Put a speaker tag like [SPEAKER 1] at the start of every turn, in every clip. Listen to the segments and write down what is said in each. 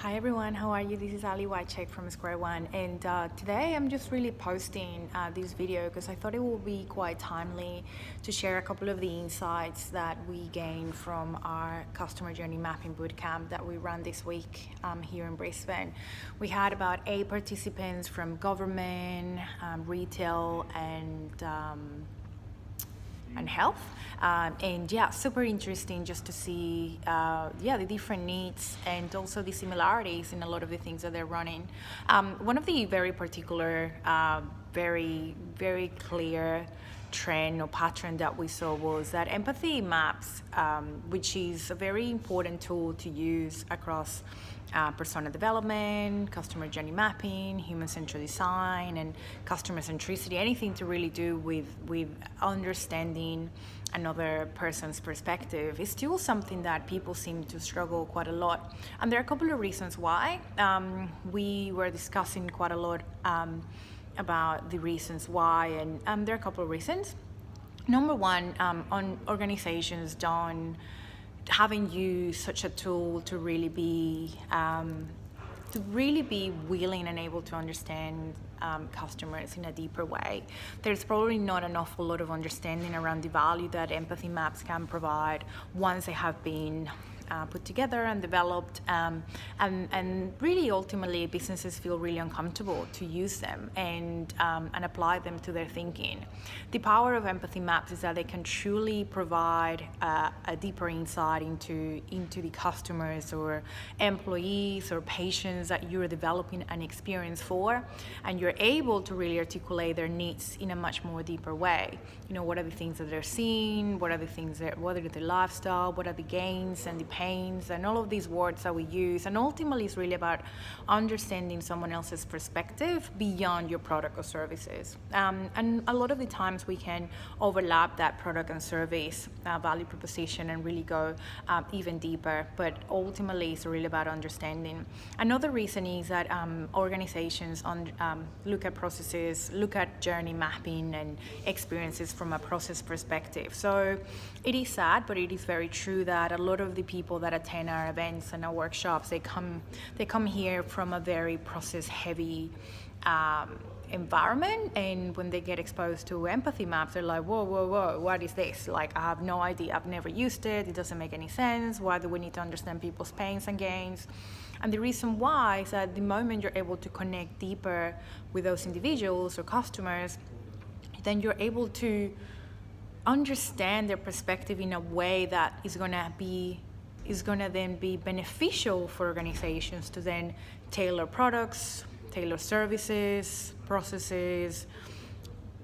[SPEAKER 1] Hi everyone, how are you? This is Ali Whitecheck from Square One, and today I'm just really posting this video because I thought it would be quite timely to share a couple of the insights that we gained from our customer journey mapping bootcamp that we ran this week here in Brisbane. We had about 8 participants from government, retail, and health, and yeah, super interesting just to see the different needs and also the similarities in a lot of the things that they're running. One of the very particular, very clear trend or pattern that we saw was that empathy maps, which is a very important tool to use across persona development, customer journey mapping, human-centered design, and customer centricity, anything to really do with understanding another person's perspective is still something that people seem to struggle quite a lot. And there are a couple of reasons why. We were discussing quite a lot about the reasons why, and there are a couple of reasons. Number one, on organizations haven't used such a tool to really be willing and able to understand customers in a deeper way. There's probably not an awful lot of understanding around the value that empathy maps can provide once they have been put together and developed, and really ultimately businesses feel really uncomfortable to use them and apply them to their thinking. The power of empathy maps is that they can truly provide a deeper insight into the customers or employees or patients that you're developing an experience for, and you're able to really articulate their needs in a much more deeper way. You know, what are the things that they're seeing, what are the lifestyle, what are the gains and the pains, and all of these words that we use. And ultimately it's really about understanding someone else's perspective beyond your product or services. And a lot of the times we can overlap that product and service value proposition and really go even deeper, but ultimately it's really about understanding. Another reason is that organizations look at processes, look at journey mapping and experiences from a process perspective. So it is sad, but it is very true that a lot of the people that attend our events and our workshops, they come here from a very process heavy environment, and when they get exposed to empathy maps, they're like, whoa, what is this? Like, I have no idea, I've never used it doesn't make any sense. Why do we need to understand people's pains and gains? And the reason why is that the moment you're able to connect deeper with those individuals or customers, then you're able to understand their perspective in a way that is going to then be beneficial for organizations to then tailor products, tailor services, processes,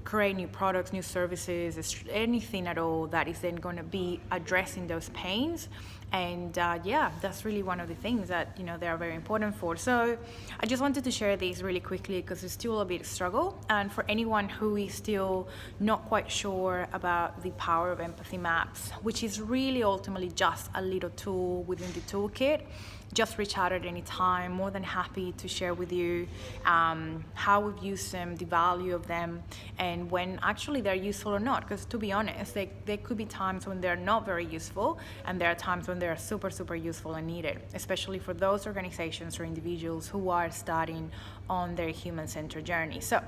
[SPEAKER 1] create new products, new services, anything at all that is then going to be addressing those pains. And that's really one of the things that they are very important for. So I just wanted to share these really quickly because it's still a bit of struggle, and for anyone who is still not quite sure about the power of empathy maps, which is really ultimately just a little tool within the toolkit, just reach out at any time. More than happy to share with you how we've used them, the value of them, and when actually they're useful or not. Because to be honest, there could be times when they're not very useful, and there are times when they're super useful and needed, especially for those organizations or individuals who are starting on their human-centered journey. So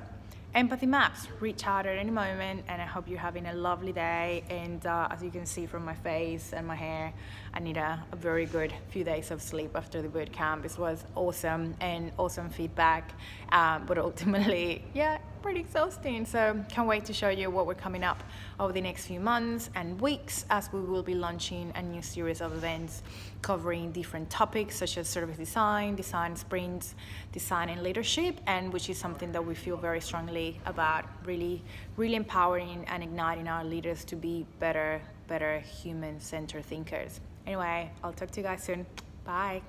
[SPEAKER 1] empathy maps, reach out at any moment, and I hope you're having a lovely day. And as you can see from my face and my hair, I need a very good few days of sleep after the boot camp. This was awesome and awesome feedback, but ultimately, pretty exhausting. So can't wait to show you what we're coming up over the next few months and weeks, as we will be launching a new series of events covering different topics such as service design, design sprints, design and leadership, and which is something that we feel very strongly about, really empowering and igniting our leaders to be better human-centered thinkers. Anyway, I'll talk to you guys soon. Bye.